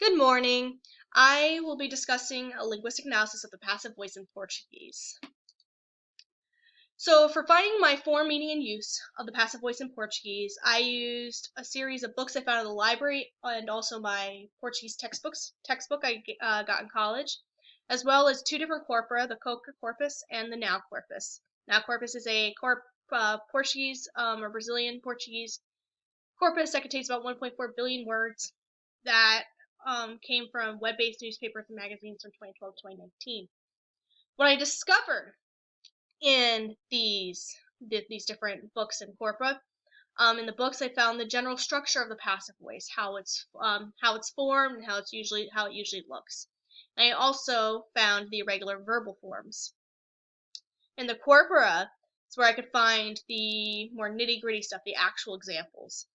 Good morning. I will be discussing a linguistic analysis of the passive voice in Portuguese. So for finding my form, meaning, and use of the passive voice in Portuguese, I used a series of books I found in the library and also my Portuguese textbook I got in college, as well as two different corpora, the coca corpus and the noun corpus. Noun corpus is a Portuguese or Brazilian Portuguese corpus that contains about 1.4 billion words that came from web-based newspapers and magazines from 2012 to 2019. What I discovered in these different books and corpora, in the books I found the general structure of the passive voice, how it's formed, and how it usually looks. And I also found the irregular verbal forms. In the corpora is where I could find the more nitty-gritty stuff, the actual examples.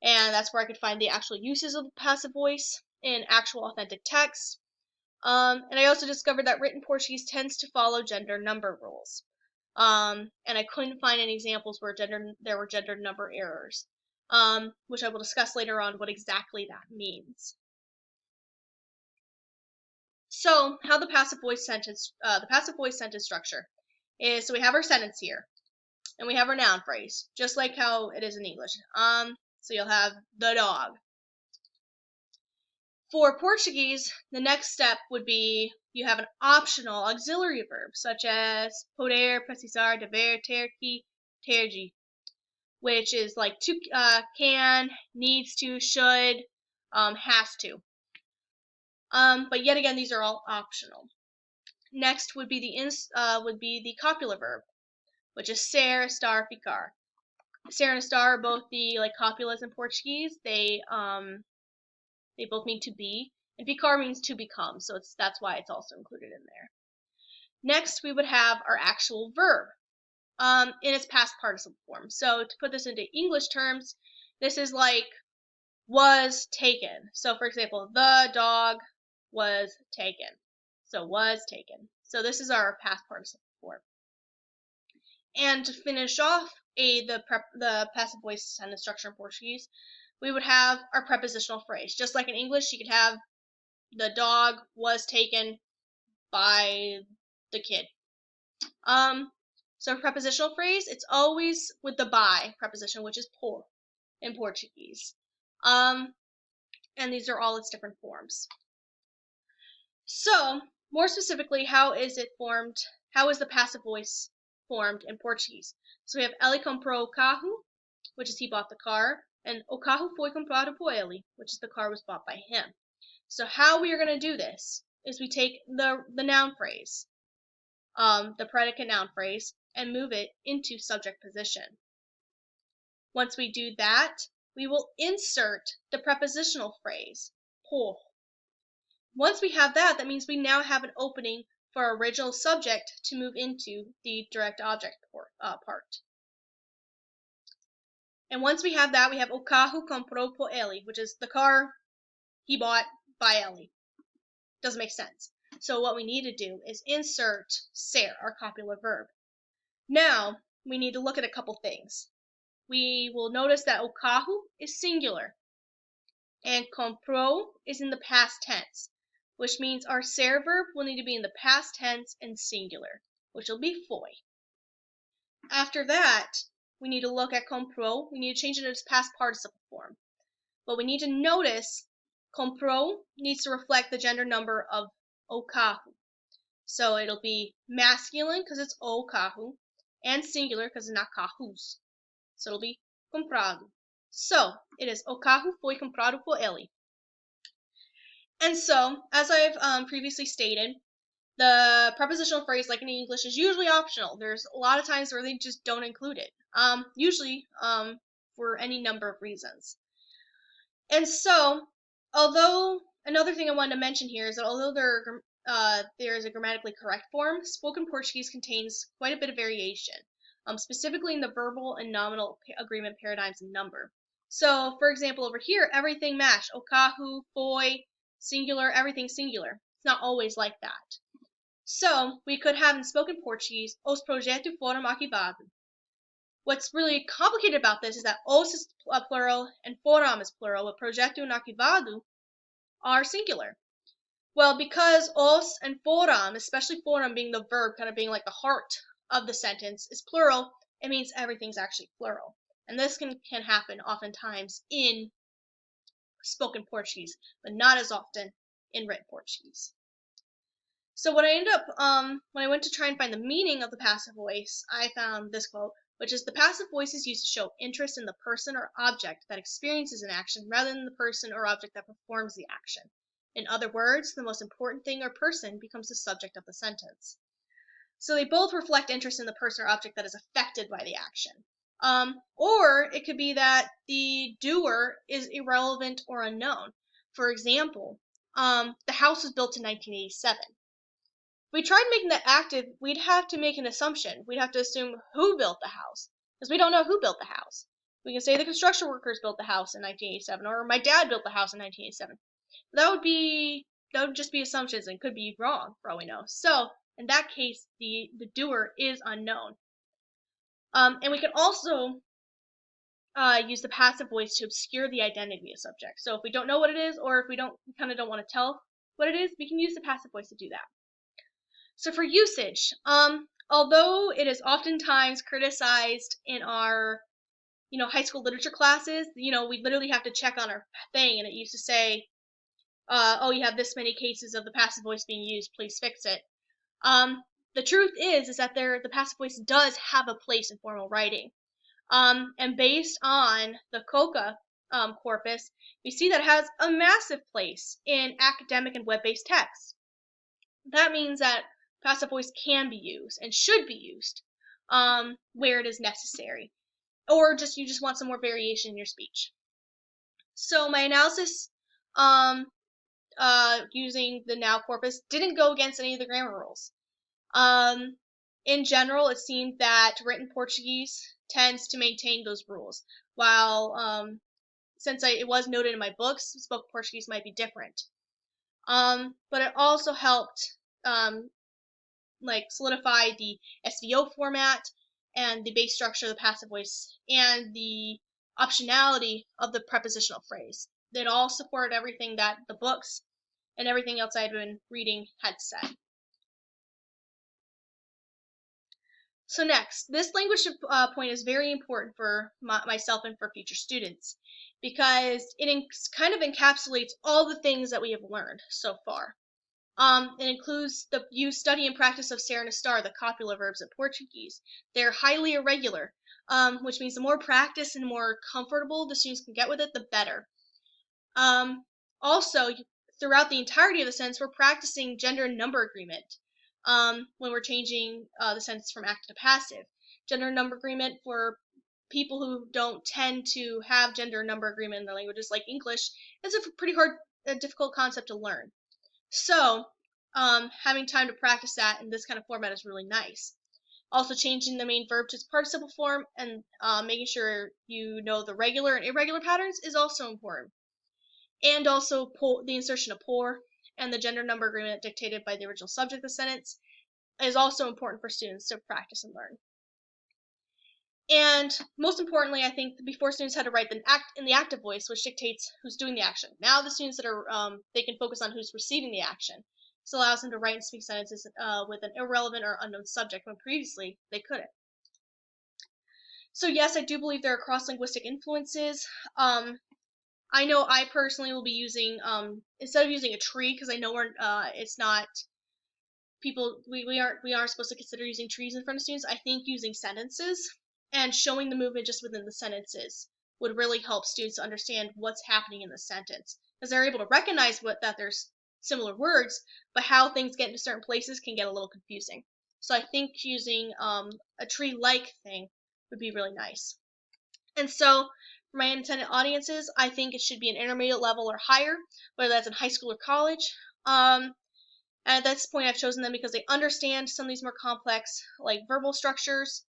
And that's where I could find the actual uses of the passive voice in actual authentic text. And I also discovered that written Portuguese tends to follow gender number rules. And I couldn't find any examples where there were gender number errors, which I will discuss later on what exactly that means. So, how the passive voice sentence structure is: so we have our sentence here, and we have our noun phrase, just like how it is in English. So you'll have the dog. For Portuguese, the next step would be you have an optional auxiliary verb, such as poder, precisar, dever, ter, que, tergi, which is like to, can, needs to, should, has to. But yet again, these are all optional. Next would be the copular verb, which is ser, estar, ficar. Ser and estar are both the copulas in Portuguese. They both mean to be, and ficar means to become, so that's why it's also included in there. Next, we would have our actual verb in its past participle form. So to put this into English terms, this is like was taken. So for example, the dog was taken. So was taken. So this is our past participle form. And to finish off the passive voice sentence structure in Portuguese, we would have our prepositional phrase. Just like in English, you could have the dog was taken by the kid. So prepositional phrase, it's always with the by preposition, which is por in Portuguese. And these are all its different forms. So, more specifically, how is it formed? How is the passive voice formed in Portuguese? So we have ele comprou o carro, which is he bought the car, and o carro foi comprado por ele, which is the car was bought by him. So how we are going to do this is we take the noun phrase, the predicate noun phrase, and move it into subject position. Once we do that, we will insert the prepositional phrase, por. Once we have that, that means we now have an opening for our original subject to move into the direct object part. And once we have that, we have o carro comprou por ele, which is the car he bought by ele. Doesn't make sense. So what we need to do is insert ser, our copular verb. Now, we need to look at a couple things. We will notice that o carro is singular, and comprou is in the past tense, which means our ser verb will need to be in the past tense and singular, which will be foi. After that, we need to look at comprou. We need to change it into its past participle form. But we need to notice comprou needs to reflect the gender number of o carro. So it'll be masculine because it's o carro, and singular because it's not carros. So it'll be comprado. So it is o carro foi comprado por ele. And so, as I've previously stated, the prepositional phrase, like in English, is usually optional. There's a lot of times where they just don't include it, usually for any number of reasons. And so, although another thing I wanted to mention here is that although there is a grammatically correct form, spoken Portuguese contains quite a bit of variation, specifically in the verbal and nominal agreement paradigms and number. So, for example, over here, everything matched. O carro, foi, singular, everything singular. It's not always like that. So, we could have in spoken Portuguese, os projetos foram arquivados. What's really complicated about this is that os is plural and foram is plural, but projeto and arquivado are singular? Well, because os and forum, especially forum being the verb, kind of being like the heart of the sentence, is plural, it means everything's actually plural. And this can happen oftentimes in spoken Portuguese, but not as often in written Portuguese. So what I ended up, when I went to try and find the meaning of the passive voice, I found this quote, which is, the passive voice is used to show interest in the person or object that experiences an action rather than the person or object that performs the action. In other words, the most important thing or person becomes the subject of the sentence. So they both reflect interest in the person or object that is affected by the action. Or it could be that the doer is irrelevant or unknown. For example, the house was built in 1987. If we tried making that active, we'd have to make an assumption. We'd have to assume who built the house, because we don't know who built the house. We can say the construction workers built the house in 1987, or my dad built the house in 1987. That would just be assumptions and could be wrong for all we know. So in that case, the doer is unknown. And we can also use the passive voice to obscure the identity of subject. So if we don't know what it is, or if we kind of don't want to tell what it is, we can use the passive voice to do that. So for usage, although it is oftentimes criticized in our, high school literature classes, we literally have to check on our thing, and it used to say, oh, you have this many cases of the passive voice being used, please fix it. The truth is that the passive voice does have a place in formal writing. And based on the COCA corpus, we see that it has a massive place in academic and web-based texts. That means that passive voice can be used and should be used where it is necessary, or you just want some more variation in your speech. So my analysis using the now corpus didn't go against any of the grammar rules. In general, it seemed that written Portuguese tends to maintain those rules, while since it was noted in my books, spoken Portuguese might be different. But it also helped solidify the SVO format and the base structure of the passive voice and the optionality of the prepositional phrase. It all supported everything that the books and everything else I had been reading had said. So next, this language point is very important for myself and for future students because it kind of encapsulates all the things that we have learned so far. It includes the use, study, and practice of ser and estar, the copula verbs in Portuguese. They're highly irregular, which means the more practice and more comfortable the students can get with it, the better. Also, throughout the entirety of the sentence, we're practicing gender and number agreement when we're changing the sentence from active to passive. Gender and number agreement for people who don't tend to have gender and number agreement in their languages like English is a pretty difficult concept to learn. So, having time to practice that in this kind of format is really nice. Also, changing the main verb to its participle form and making sure you know the regular and irregular patterns is also important. And also, the insertion of por and the gender number agreement dictated by the original subject of the sentence is also important for students to practice and learn. And most importantly, I think before students had to write in the active voice, which dictates who's doing the action. Now the students that are they can focus on who's receiving the action. This allows them to write and speak sentences with an irrelevant or unknown subject when previously they couldn't. So yes, I do believe there are cross-linguistic influences. I know I personally will be using instead of using a tree, because I know it's not people we aren't supposed to consider using trees in front of students. I think using sentences and showing the movement just within the sentences would really help students understand what's happening in the sentence, because they're able to recognize that there's similar words, but how things get into certain places can get a little confusing. So I think using a tree-like thing would be really nice. And so for my intended audiences, I think it should be an intermediate level or higher, whether that's in high school or college. And at this point, I've chosen them because they understand some of these more complex, like verbal structures,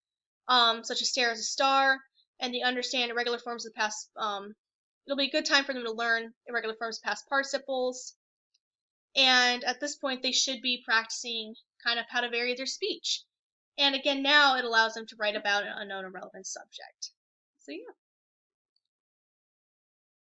such as ser as a star, and they understand irregular forms of the past. It'll be a good time for them to learn irregular forms of past participles. And at this point, they should be practicing kind of how to vary their speech. And again, now it allows them to write about an unknown or relevant subject. So yeah.